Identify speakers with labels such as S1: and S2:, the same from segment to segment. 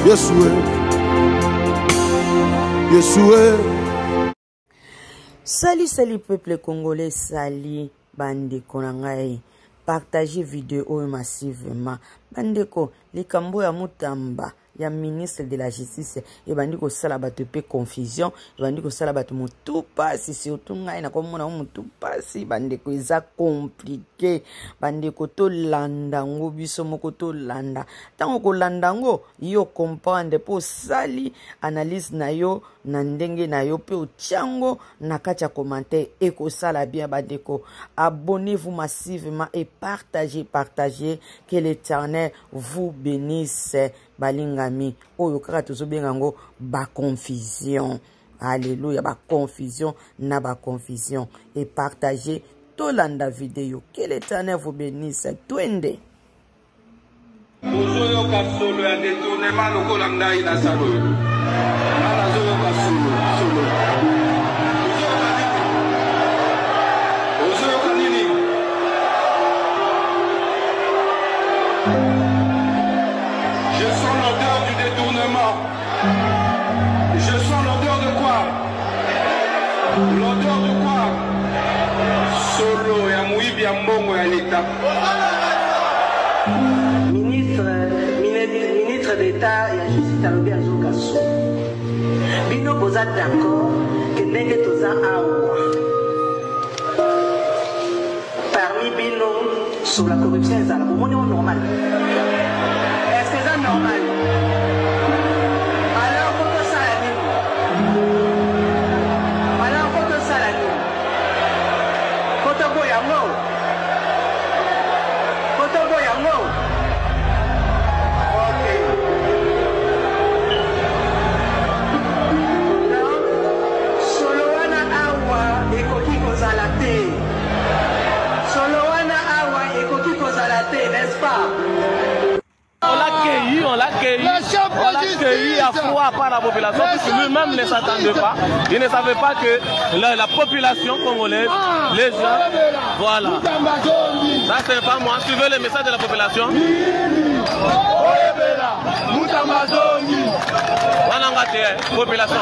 S1: Yeshua, Yeshua.
S2: Salut peuple congolais, salut bandeko na ngai. Partagez vidéo massivement. Bandeko, likambo ya Mutamba, ya ministre de la justice, et bandiko sala bato pe confusion, et bandiko sala bato mutu pasi, surtout ngai na komona mutu pasi, bandeko eza compliqué, bandeko to landango, biso moko to landa. Tango ko landango, yo comprendre po sali analyse na yo, na ndenge na yo pe ochango, na kacha commentaire, et ko sala bien bandeko. Abonnez-vous massivement et partagez, que l'Éternel vous bénisse. Balingami, oyo kaka tozobengango ba confusion. Alléluia, ba confusion, na ba confusion. Et partagez tolanda vidéo. Que l'Éternel vous bénisse. Twende.
S3: Ozoyo kasolo ya détournement lokola ngai na salo. Ala zoyo kasolo. Ozoyo kanini. Je sens l'odeur du détournement. Je sens l'odeur de quoi? L'odeur de quoi? Solo ya muibi ya mbongo ya l'État. Ministre d'État ya justice alobi azokaso. Bino boza d'accord que ndenge toza awa. Parmi bino sur la corruption ezala bomoni o normal. Est-ce que c'est normal? Alors pourquoi ça la nuit? Alors pourquoi ça la nuit? Kotobo yango. Kotobo yango. Ok. Donc, Solowana awa ekoki kozala te. Solowana awa ekoki kozala te, n'est-ce pas?
S4: On l'a accueilli à froid par la population, puisque lui-même ne s'attendait pas. Il ne savait pas que la population congolaise, les gens, voilà. Ça c'est pas moi, suivez le message de la population. Population.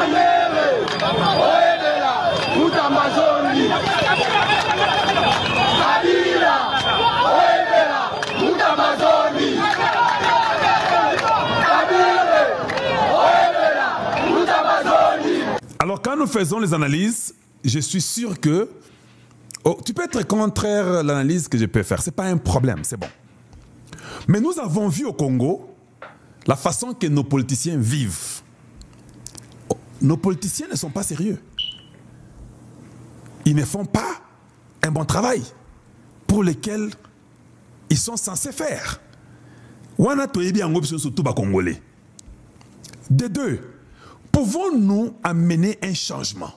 S5: Alors quand nous faisons les analyses, je suis sûr que tu peux être contraire à l'analyse que je peux faire, c'est pas un problème, c'est bon. Mais nous avons vu au Congo la façon que nos politiciens vivent. Nos politiciens ne sont pas sérieux. Ils ne font pas un bon travail pour lequel ils sont censés faire. De deux, pouvons-nous amener un changement?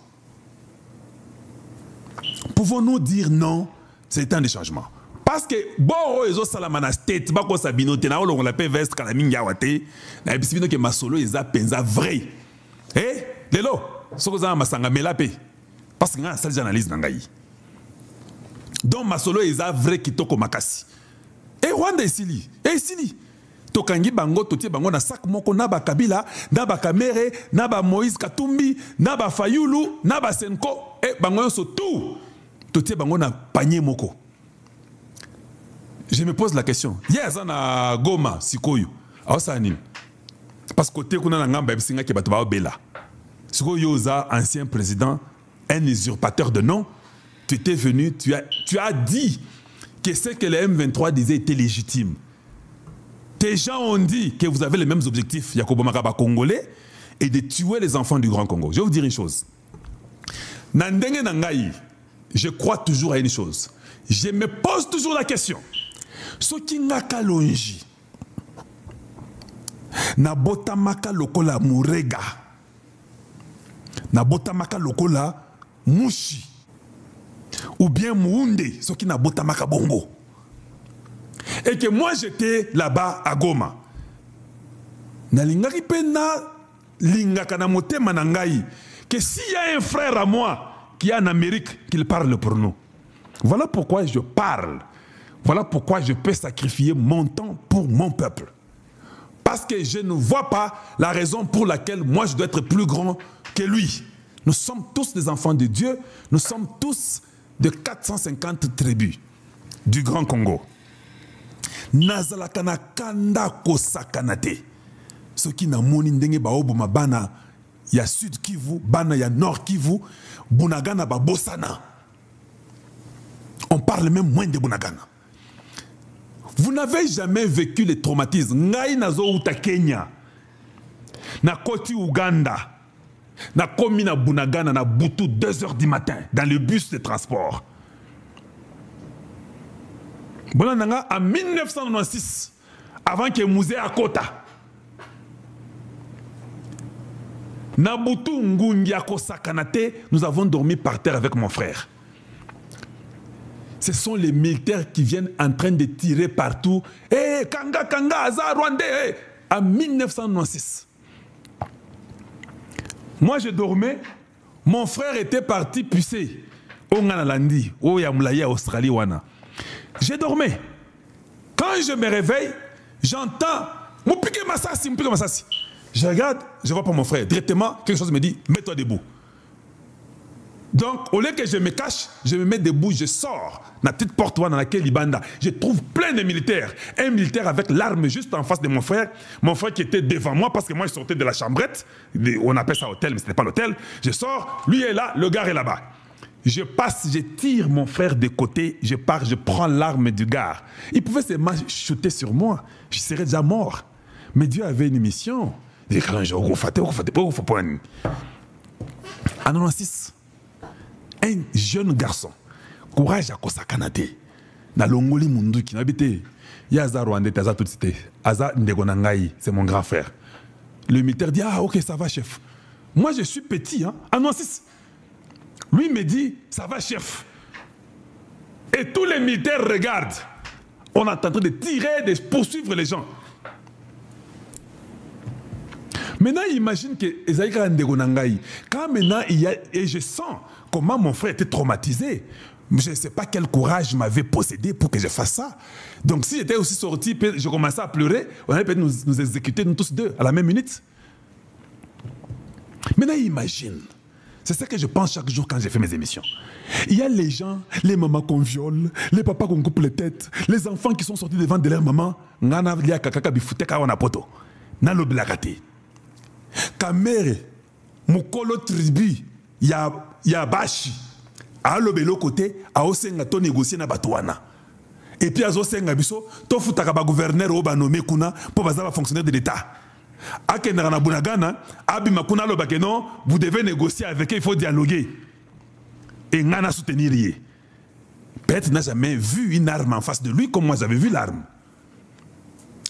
S5: Pouvons-nous dire non, c'est temps de changement? Parce que bon, ils ont salamana state, bako sabino te na olo on l'appelle veste kalaminga wate, na bisibino ke masolo eza penza vrai. Eh, lelo, soko za masanga melape. Parce que nga sali analyse na ngai. Donc masolo eza vrai kitoko makasi. Et Rwanda esili, tokangi bango totie bango na sac moko na ba Kabila, na ba Kamere, na ba Moïse Katumbi, na ba Fayulu, na ba Senko, et bango so tout totie bango na panier moko. Je me pose la question. Yes, na Goma sikoyo. Aosani. Parce que côté kuna na ngamba bisinga ke bato ba obela. Sikoyo za ancien président, un usurpateur de nom, tu étais venu, tu as dit que ce que le M23 disait était légitime. Tes gens ont dit que vous avez les mêmes objectifs, Yakobo Makaba congolais, et de tuer les enfants du Grand Congo. Je vais vous dire une chose. Nandenge Nangaï, je crois toujours à une chose. Je me pose toujours la question. Ce qui n'a qu'à longi, Nabotamaka lokola Murega, Nabotamaka lokola Mushi, ou bien Mounde, ce qui Nabotamaka Bongo. Et que moi j'étais là-bas à Goma. Nalingaki pena lingaka na motema na ngai que s'il y a un frère à moi qui est en Amérique, qu'il parle pour nous. Voilà pourquoi je parle. Voilà pourquoi je peux sacrifier mon temps pour mon peuple. Parce que je ne vois pas la raison pour laquelle moi je dois être plus grand que lui. Nous sommes tous des enfants de Dieu. Nous sommes tous de 450 tribus du Grand Congo. Nazalakana kanda kosakanate. Ce qui n'a moni ndenge baoboma bana ya Sud Kivu, bana ya Nord Kivu, Bunagana ba Bosana. On parle même moins de Bunagana. Vous n'avez jamais vécu les traumatismes. Ngai nazo uta Kenya. Na koti Uganda. Na komi na Bunagana na butu 2 h du matin dans le bus de transport. Bonananga en 1996, avant que Mouzé Akota, Nabutu Ngungiako Sakanate, nous avons dormi par terre avec mon frère. Ce sont les militaires qui viennent en train de tirer partout. Eh, Kanga, Kanga, Azar, Rwandais, en 1996. Moi, je dormais. Mon frère était parti pucer. Onganalandi, Oyamulaya, Australie, Wana. Je dormais. Quand je me réveille, j'entends Moupike Massassi, Moupike Massassi. Je regarde, je ne vois pas mon frère. Directement, quelque chose me dit, mets-toi debout. Donc, au lieu que je me cache, je me mets debout, je sors la petite porte dans laquelle il banda. Je trouve plein de militaires. Un militaire avec l'arme juste en face de mon frère qui était devant moi parce que moi je sortais de la chambrette. On appelle ça hôtel, mais ce n'était pas l'hôtel. Je sors, lui est là, le gars est là-bas. Je passe, je tire mon frère de côté, je pars, je prends l'arme du gars. Il pouvait se shooter sur moi, je serais déjà mort. Mais Dieu avait une mission. En 96, un jeune garçon, courage à Kosakanate, na Longoli Mundu qui n'habitait, Yaza Rwandais, Taza tout cité, Aza Ndegonangai, c'est mon grand frère. Le militaire dit, ah ok, ça va chef. Moi je suis petit, hein, en 96. Lui me dit, ça va chef. Et tous les militaires regardent. On est en train de tirer, de poursuivre les gens. Maintenant, imagine que Ezaïka Ndegonangai, quand maintenant il y a, et je sens comment mon frère était traumatisé. Je ne sais pas quel courage m'avait possédé pour que je fasse ça. Donc si j'étais aussi sorti, je commençais à pleurer, on allait peut-être nous exécuter nous tous deux à la même minute. Maintenant, imagine. C'est ça que je pense chaque jour quand j'ai fait mes émissions. Il y a les gens, les mamans qu'on viole, les papas qu'on coupe les têtes, les enfants qui sont sortis devant de leur maman. Ngana vlia kakaka bifute ka wana poto. Nalo blakate. Kamere, mukolo tribu, ya bashi. A l'obélo côté, a osenga to négocier na batouana. Et puis a osenga biso, to futaka ba gouverneur ou ba nommé kuna, pour baza ba fonctionnaire de l'État. Akenara Bunagana, Abima Kuna Lobakeno, vous devez négocier avec eux, il faut dialoguer. Et Ngana soutenir. Peut-être n'a jamais vu une arme en face de lui comme moi j'avais vu l'arme.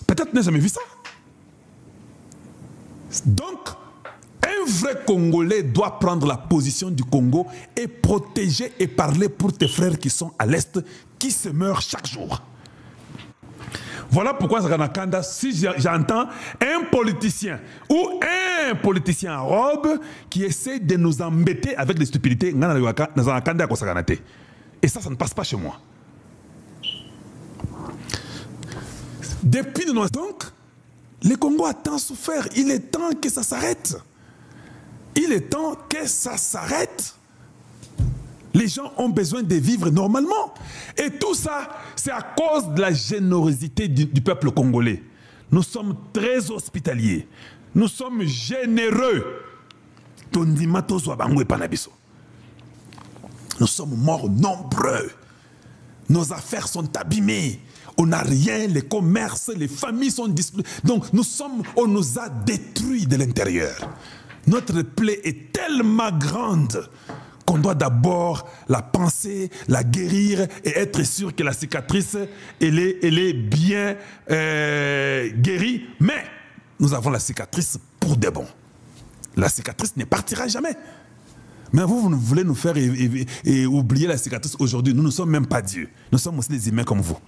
S5: Peut-être n'a jamais vu ça. Donc, un vrai Congolais doit prendre la position du Congo et protéger et parler pour tes frères qui sont à l'Est, qui se meurent chaque jour. Voilà pourquoi si j'entends un politicien ou un politicien en robe qui essaie de nous embêter avec des stupidités, et ça ne passe pas chez moi. Depuis de nos... Donc, le Congo a tant souffert. Il est temps que ça s'arrête. Il est temps que ça s'arrête. Les gens ont besoin de vivre normalement. Et tout ça, c'est à cause de la générosité du peuple congolais. Nous sommes très hospitaliers. Nous sommes généreux. Nous sommes morts nombreux. Nos affaires sont abîmées. On n'a rien, les commerces, les familles sont dispersées. Donc on nous a détruits de l'intérieur. Notre plaie est tellement grande qu'on doit d'abord la penser, la guérir et être sûr que la cicatrice, elle est bien guérie. Mais nous avons la cicatrice pour de bon. La cicatrice ne partira jamais. Mais vous voulez nous faire et oublier la cicatrice aujourd'hui. Nous ne sommes même pas Dieu. Nous sommes aussi des humains comme vous.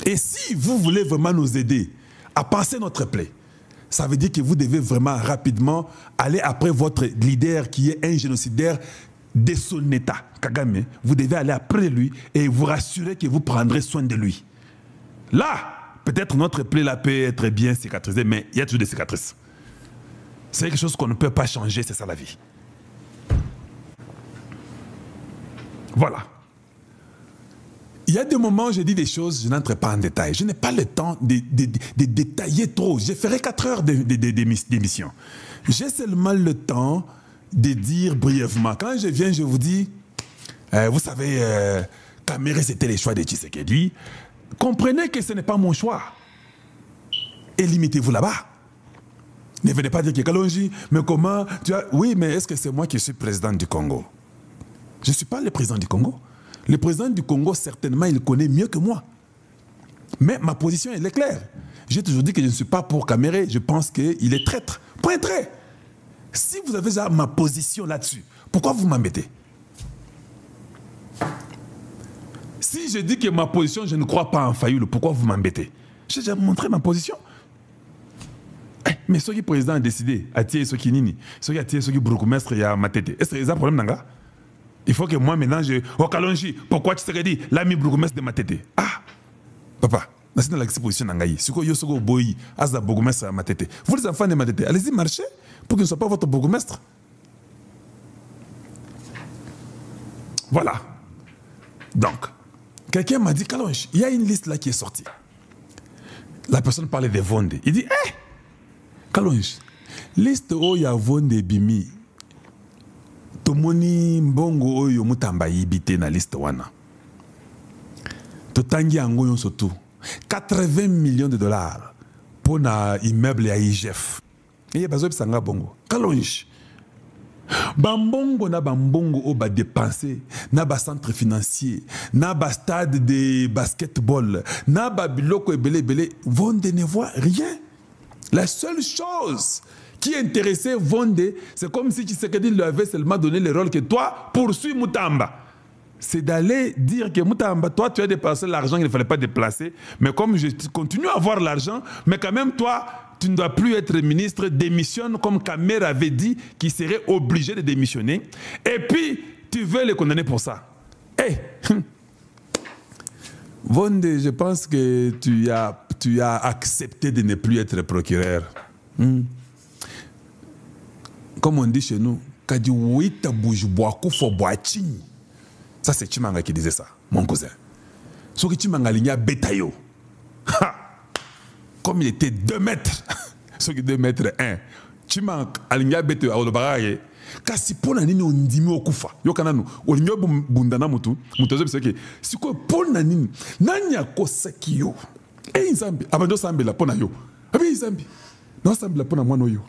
S5: Et si vous voulez vraiment nous aider à penser notre plaie, ça veut dire que vous devez vraiment rapidement aller après votre leader qui est un génocidaire de son État, Kagame. Vous devez aller après lui et vous rassurer que vous prendrez soin de lui. Là, peut-être notre plaie là peut être bien cicatrisée, mais il y a toujours des cicatrices. C'est quelque chose qu'on ne peut pas changer, c'est ça la vie. Voilà. Il y a des moments où je dis des choses, je n'entre pas en détail. Je n'ai pas le temps de détailler trop. Je ferai 4 heures d'émission. J'ai seulement le temps de dire brièvement. Quand je viens, je vous dis, vous savez, Kamere, c'était les choix de Tshisekedi. Comprenez que ce n'est pas mon choix. Et limitez-vous là-bas. Ne venez pas dire que Kalonji, mais comment tu as... Oui, mais est-ce que c'est moi qui suis président du Congo? Je ne suis pas le président du Congo. Le président du Congo, certainement, il connaît mieux que moi. Mais ma position, elle est claire. J'ai toujours dit que je ne suis pas pour Kamere. Je pense qu'il est traître. Point trait. Si vous avez déjà ma position là-dessus, pourquoi vous m'embêtez? Si je dis que ma position, je ne crois pas en Fayoulou, pourquoi vous m'embêtez? J'ai déjà montré ma position. Mais ce qui est président a décidé, ce qui nini, ce qui a tiré, ce qui est bourgmestre, il y a ma tête. Est-ce que c'est un problème, Nanga? Il faut que moi, maintenant, je... Oh, Kalonji, pourquoi tu t'es dit l'ami bourgmestre de ma tête? Ah, papa, c'est dans l'exposition Nangaï. Si vous avez boyi, as la bourgmestre à ma tête. Vous, les enfants de ma tête, allez-y, marchez pour qu'il ne soit pas votre bourgmestre. Voilà. Donc, quelqu'un m'a dit, Kalonji, il y a une liste là qui est sortie. La personne parlait de Vonde. Il dit, hé, Kalonji, liste où il y a Vonde Bimi. Tomoni mbongo oyo mutamba yibite na liste wana. Totangi angoyo sotu 80 millions de dollars pour na immeuble ya IGF. Et bazo bisanga bongo. Kalonji. Bambongo na bambongo o ba dépenser na ba centre financier, na ba stade de basketball, na ba biloko ebele Vonde ne voit rien. La seule chose qui intéressait Vonde, c'est comme si Tshisekedi lui avait seulement donné le rôle que toi, poursuis Mutamba. C'est d'aller dire que Mutamba, toi, tu as dépassé l'argent qu'il ne fallait pas déplacer, mais comme je continue à avoir l'argent, mais quand même, toi, tu ne dois plus être ministre, démissionne, comme Kamere avait dit, qu'il serait obligé de démissionner. Et puis, tu veux le condamner pour ça. Hey. Vonde, je pense que tu as accepté de ne plus être procureur. Comme on dit chez nous, ça c'est Chimanga qui disait ça, mon cousin. Ce que Chimanga ligna Betayo. Comme il était 2 mètres, ce qui 2 mètres 1. Chimanga ligna Betayo à Olobaraye. Kasi pona nini ondimi okufa. Yo kananu, olinyo bundana mutu, mutozo biseke. Siko pona nini, nanya kosaki yo. Eh Nzambi, abando sambi la pona yo. Abi Nzambi. Non sambi la pona mwana yo.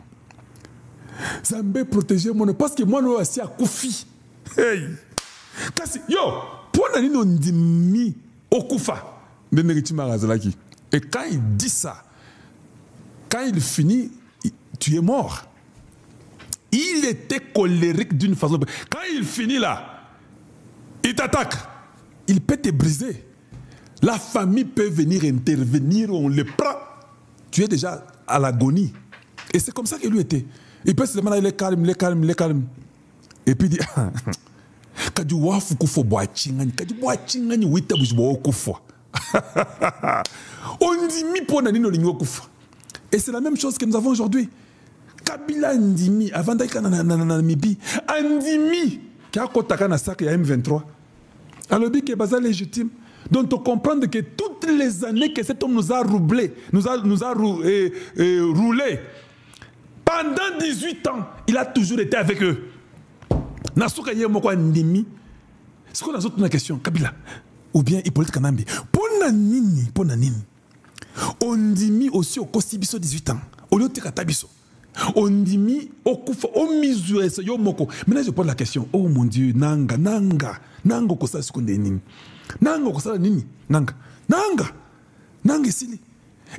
S5: Zambé protéger moi parce que moi nous aussi à Koufi. Hey. Kasi yo, pona nini ondimi okufa. Ndeneki marazalaki. Et quand il dit ça, quand il finit, tu es mort. Il était colérique d'une façon. Quand il finit là, il t'attaque. Il peut te briser. La famille peut venir intervenir, on le prend. Tu es déjà à l'agonie. Et c'est comme ça qu'il lui était. Il peut se demander, il est calme, il est calme, il est calme. Et puis il dit, on dit mi pour nani no lingo kufa. Et c'est la même chose que nous avons aujourd'hui. Kabila Ndimi, avant d'aller na Namibie, Ndimi, qui a kotaka na sac ya M23. Alors que c'est bazar légitime. Donc on comprend que toutes les années que cet homme nous a roulé, roulé, pendant 18 ans, il a toujours été avec eux. Nasuka yemoko Ndimi. C'est quoi la autre question, Kabila ou bien Hippolyte Kanambi? Pona nini? On dit aussi au Kosibiso 18 ans. Au lieu de Katabiso. On dit mi au Kufa, au Mizues, Yomoko. Maintenant je pose la question. Oh mon Dieu, Nanga, Kosa Skondeni. Nanga Kosa Nini. Nanga Sili.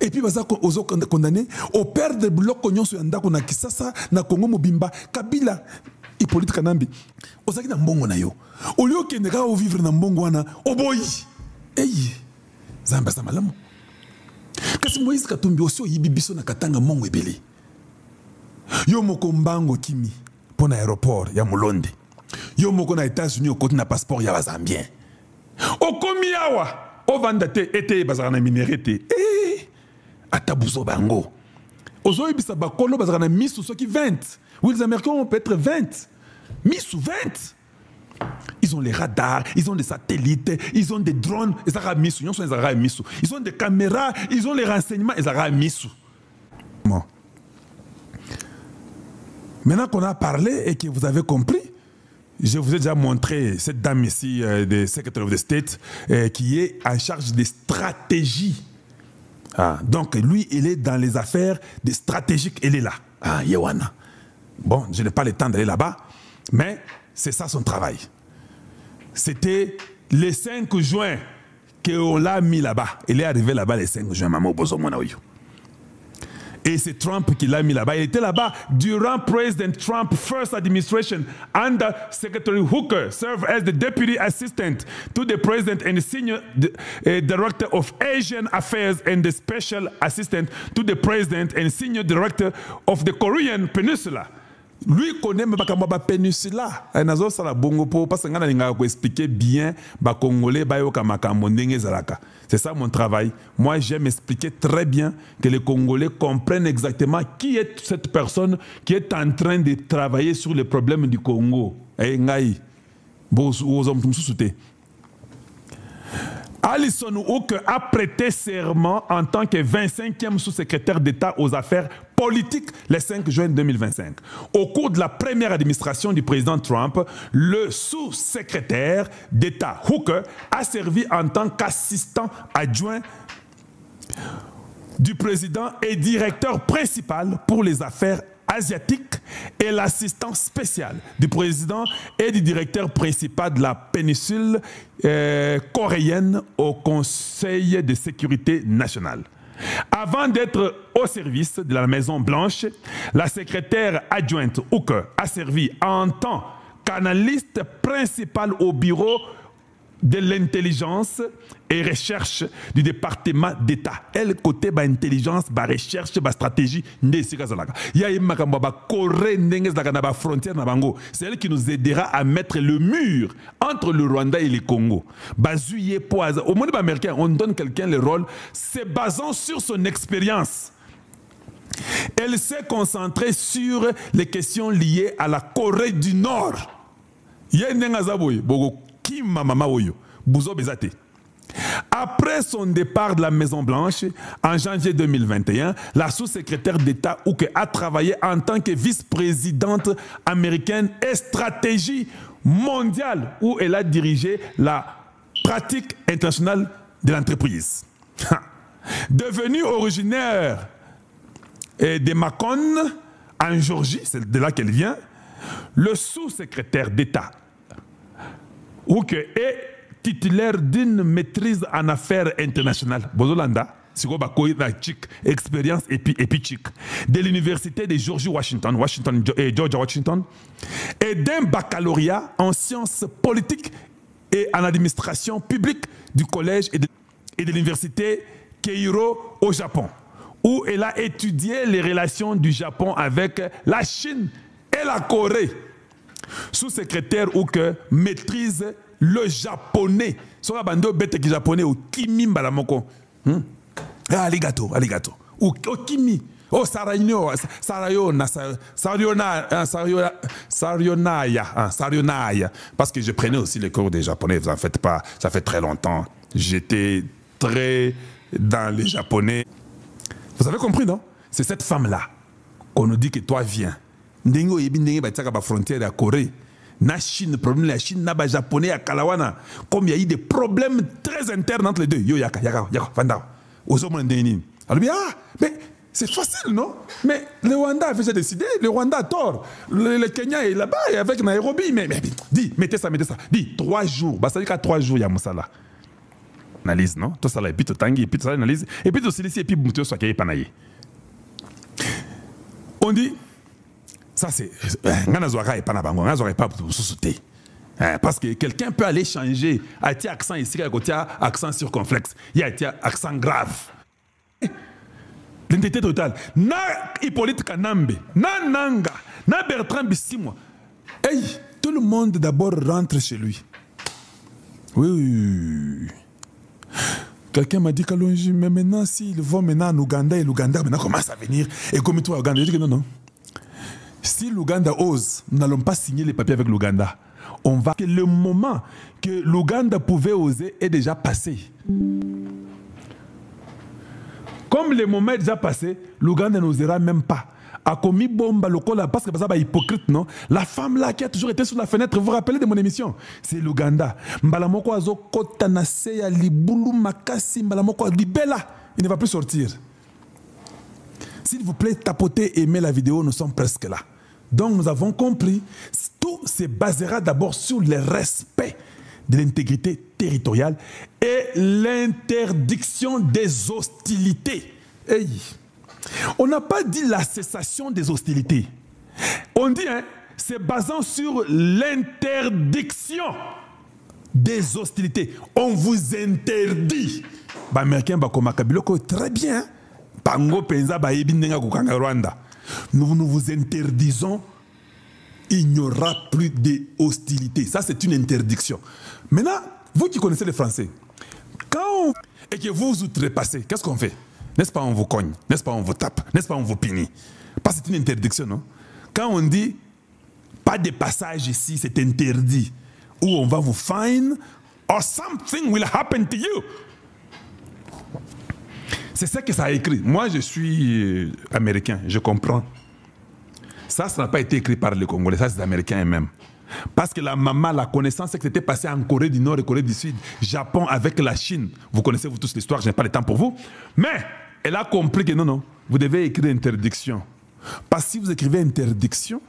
S5: Et puis baza ozo condamné au père de bloc Nyon Suyandako na Kisasa, na Congo Mobimba, Kabila, Hippolyte Kanambi. Ozaki na mbongo na yo. Au lieu que nega au vivre na mbongo wana, oboyi. Hey, Zamba Samalamu. Kasi Moïse Katumbi aussi yibibiso na katanga mongo ebele. Yo moko mbango kimi pour l'aéroport ya Mulonde. Yo moko na États-Unis au côté na passeport ya Zambien. Okomi awa o vandate ete bazana minérité. Atabuzo bango. Aujourd'hui, bisa bakolo bazana misu soki 20. Oui, les Américains ont peut-être 20. Misu 20. Ils ont les radars, ils ont des satellites, ils ont des drones, ils ont des caméras, ils ont les renseignements, ils ont bon. Maintenant qu'on a parlé et que vous avez compris, je vous ai déjà montré cette dame ici, de Secretary of the State, qui est en charge des stratégies. Ah, donc lui, il est dans les affaires des stratégiques, il est là. Ah, Yewana. Bon, je n'ai pas le temps d'aller là-bas, mais c'est ça son travail. C'était le 5 juin qu'on l'a mis là-bas. Il est arrivé là-bas le 5 juin, maman Bozo Monaoyo. Et c'est Trump qui l'a mis là-bas. Il était là-bas durant President Trump's first administration. Under Secretary Hooker served as the deputy assistant to the president and the senior director of Asian affairs and the special assistant to the president and senior director of the Korean Peninsula. Lui connaît la péninsula. Nazo sala bongo po parce que ngana linga ko expliquer bien ba congolais ba yo kamakambo ndenge zalaka. C'est ça mon travail. Moi j'aime expliquer très bien que les Congolais comprennent exactement qui est cette personne qui est en train de travailler sur les problèmes du Congo. Eh ngai. Bo aux hommes sousouté. Alison Hooker a prêté serment en tant que 25e sous-secrétaire d'État aux affaires politiques le 5 juin 2025. Au cours de la première administration du président Trump, le sous-secrétaire d'État Hooker a servi en tant qu'assistant adjoint du président et directeur principal pour les affaires asiatique et l'assistant spécial du président et du directeur principal de la péninsule coréenne au Conseil de sécurité nationale. Avant d'être au service de la Maison-Blanche, la secrétaire adjointe Hooker a servi en tant qu'analyste principal au bureau de l'intelligence et recherche du département d'État. Elle côté ba intelligence, ba recherche, ba stratégie ndé sikazalaka. Ya imakamba ba Corée ndenge zalaka na ba frontière na bango. C'est elle qui nous aidera à mettre le mur entre le Rwanda et le Congo. Bazuye poise. Au monde américain, on donne quelqu'un le rôle, se basant sur son expérience. Elle s'est concentrée sur les questions liées à la Corée du Nord. Ya ndenga zaboy bogo après son départ de la Maison-Blanche en janvier 2021, la sous-secrétaire d'État Hooker a travaillé en tant que vice-présidente américaine et stratégie mondiale où elle a dirigé la pratique internationale de l'entreprise. Devenue originaire de Macon en Géorgie, c'est de là qu'elle vient, le sous-secrétaire d'État Hooker est titulaire d'une maîtrise en affaires internationales. Bozolanda, expérience épique de l'université de George Washington, Georgia Washington, et d'un baccalauréat en sciences politiques et en administration publique du collège et de l'université Keiro au Japon, où elle a étudié les relations du Japon avec la Chine et la Corée. Sous-secrétaire Hooker maîtrise le japonais. Soit bando bête qui japonais au kimi mbalamoko. Arigato, arigato. Au kimi. Oh sarayno, sarayona, sarionaya. Parce que je prenais aussi les cours des japonais. Vous en faites pas. Ça fait très longtemps. J'étais très dans les japonais. Vous avez compris, non? C'est cette femme-là qu'on nous dit que toi viens. Ndengo yebi ndenge bataka ba frontière à Corée. Na Chine, problème la Chine, na ba japonais à Kalawana. Comme il y a eu des problèmes très internes entre les deux. Yo yaka, vanda. Ozomo ndeni. Alors bien, mais c'est facile, non? Mais le Rwanda avait déjà décidé, le Rwanda a tort. Le Kenya est là-bas et avec Nairobi. Mais dis, mettez ça. Dis, 3 jours. Bah ça dit qu'à 3 jours, il y a Moussala. Analyse, non? Tout ça là, et puis tout tangi, et puis tout ça analyse, et puis tout ça, et puis Moutou soit qui est panaillé. On dit. Ça c'est parce que quelqu'un peut aller changer à accent ici à côté accent circonflexe, il y a accent grave. L'identité totale. Na Hippolyte Kanambe, na Nanga, na Bertrand Bissimo. Hey, tout le monde d'abord rentre chez lui. Oui. Quelqu'un m'a dit Kalonji, mais maintenant, s'ils vont maintenant en Ouganda et l'Ouganda maintenant commence à venir, et comme toi, Ouganda, je dis que non, non. Si l'Ouganda ose, nous n'allons pas signer les papiers avec l'Ouganda. On va que le moment que l'Ouganda pouvait oser est déjà passé. Comme le moment est déjà passé, l'Ouganda n'osera même pas. A commis bomba lokola parce que ça va hypocrite, non? La femme là qui a toujours été sur la fenêtre, vous vous rappelez de mon émission? C'est l'Ouganda. Mbalamoko azo kota na seya libulu makasi mbalamoko libela, il ne va plus sortir. S'il vous plaît, tapotez, aimez la vidéo, nous sommes presque là. Donc nous avons compris, tout se basera d'abord sur le respect de l'intégrité territoriale et l'interdiction des hostilités. Hey. On n'a pas dit la cessation des hostilités. On dit, hein, c'est basant sur l'interdiction des hostilités. On vous interdit. Bah, américain, bah, comme Kabiloko, très bien. Pango penza ba ebinenga kukanga Rwanda. Nous vous interdisons. Il n'y aura plus de hostilité. Ça, c'est une interdiction. Maintenant, vous qui connaissez le français, quand et que vous outrepassez, qu'est-ce qu'on fait? N'est-ce pas, on vous cogne? N'est-ce pas, on vous tape? N'est-ce pas, on vous punit? Parce que c'est une interdiction, non? Quand on dit pas de passage ici, c'est interdit, ou on va vous fine, or something will happen to you. C'est ça que ça a écrit. Moi, je suis américain, je comprends. Ça n'a pas été écrit par les Congolais, ça c'est les Américains eux-mêmes. Parce que la maman, la connaissance, c'est que c'était passé en Corée du Nord et Corée du Sud, Japon avec la Chine. Vous connaissez vous tous l'histoire, je n'ai pas le temps pour vous. Mais elle a compris que non, non, vous devez écrire interdiction. Parce que si vous écrivez interdiction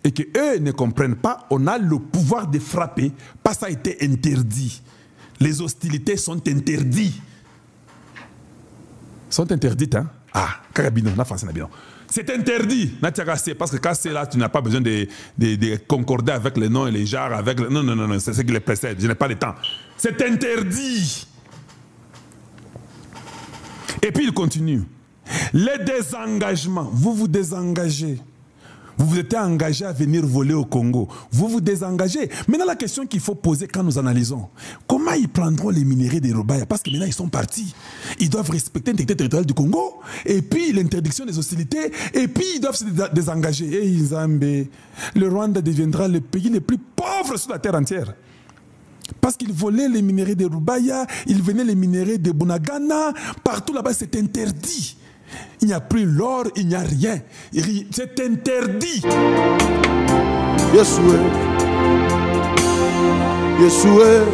S5: et qu'eux ne comprennent pas, on a le pouvoir de frapper parce que ça a été interdit. Les hostilités sont interdites. Sont interdites, hein? Ah, Karabino, la France, c'est interdit, parce que quand c'est là, tu n'as pas besoin de concorder avec les noms et les genres. Avec le... Non, non, non, non, c'est ce qui les précède. Je n'ai pas le temps. C'est interdit. Et puis il continue. Les désengagements, vous vous désengagez. Vous vous êtes engagé à venir voler au Congo. Vous vous désengagez. Maintenant, la question qu'il faut poser quand nous analysons, comment ils prendront les minéraux des Robaya? Parce que maintenant, ils sont partis. Ils doivent respecter l'intégrité territoriale du Congo, et puis l'interdiction des hostilités, et puis ils doivent se désengager. Et Zambé, le Rwanda deviendra le pays le plus pauvre sur la terre entière. Parce qu'ils volaient les minéraux des Robaya, ils venaient les minéraux de Bunagana, partout là-bas, c'est interdit. Il n'y a plus l'or, il n'y a rien. C'est interdit.
S1: Yeshua. Yeshua.